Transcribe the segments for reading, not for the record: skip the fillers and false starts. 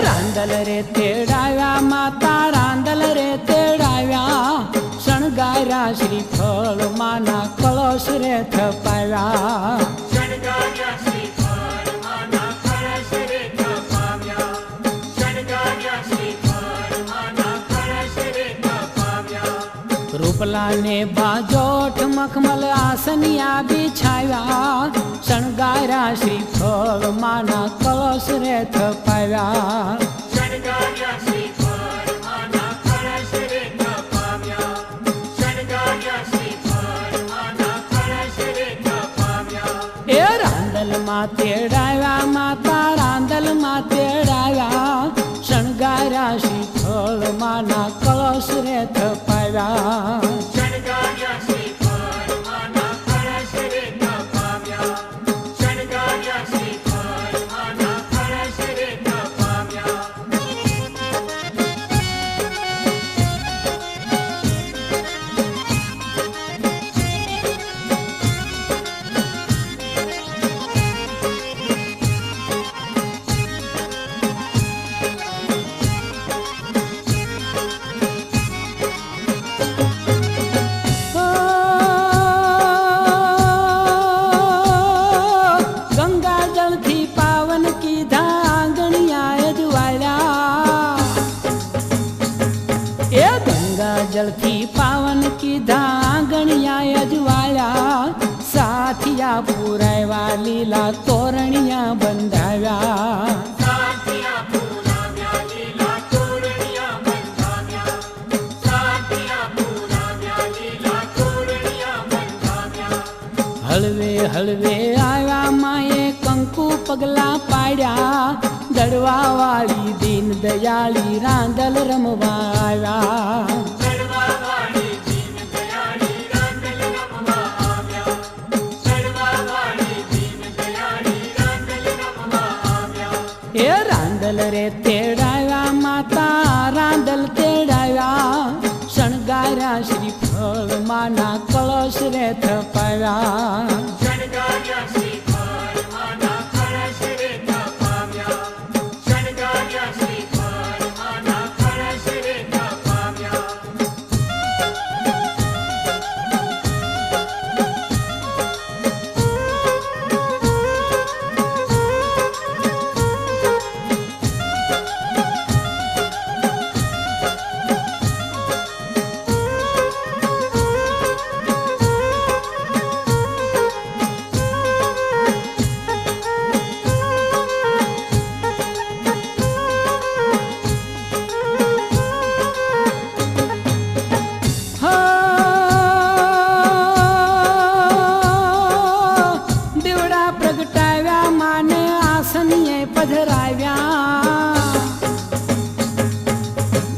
રાંદલ રે તેડાવ્યા માતા રાંદલ રે તેડાવ્યા શણગાર્યા શ્રીફળ માના કળશ રે થપાવ્યા રૂપલા ને બાજોઠ મખમલ આસનિયા બિછાવ્યા શણગાર્યા શ્રીફળ માના કળશ રે થપાવ્યા એ રાંદલ માં તેડાવ્યા માતા રાંદલ માં તેડાવ્યા શણગાર્યા શ્રીફળ માના કળશ રે થપાવ્યા જલથી પાવન કીધા આંગણિયા અજવાળ્યા સાથિયા પુરાવ્યા લીલા તોરણિયા બંધાવ્યા હળવે હળવે આવ્યા માએ કંકુ પગલા પાડ્યા દડવા વાળી દીન દયાળી રાંદલ રમવા આવ્યા એ રાંદલ રે તેડાવ્યા માતા રાંદલ તેડાવ્યા શણગાર્યા શ્રીફળ માના કળશ રે થપાવ્યા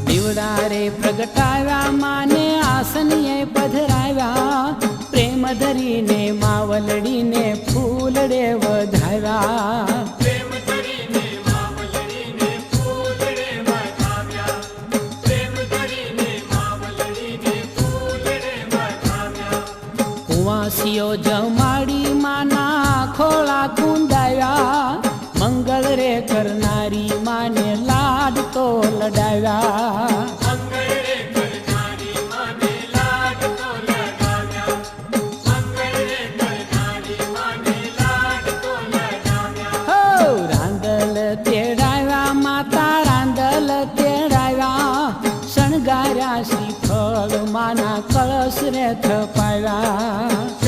દીવડા રે પ્રગટાવ્યા માને આસનીએ પધરાવ્યા પ્રેમ ધરીને માવલડીને ફૂલડે વધાવ્યા કુંવાસીઓ જમાડી માના ખોળા કુંડાવ્યા મંગળ રે કરનારી માને લાડ તો લડાવ્યા રાંદલ તેડાવ્યા માતા રાંદલ તેડાવ્યા શણગાર્યા શ્રીફળ માના કળશ રે થપાવ્યા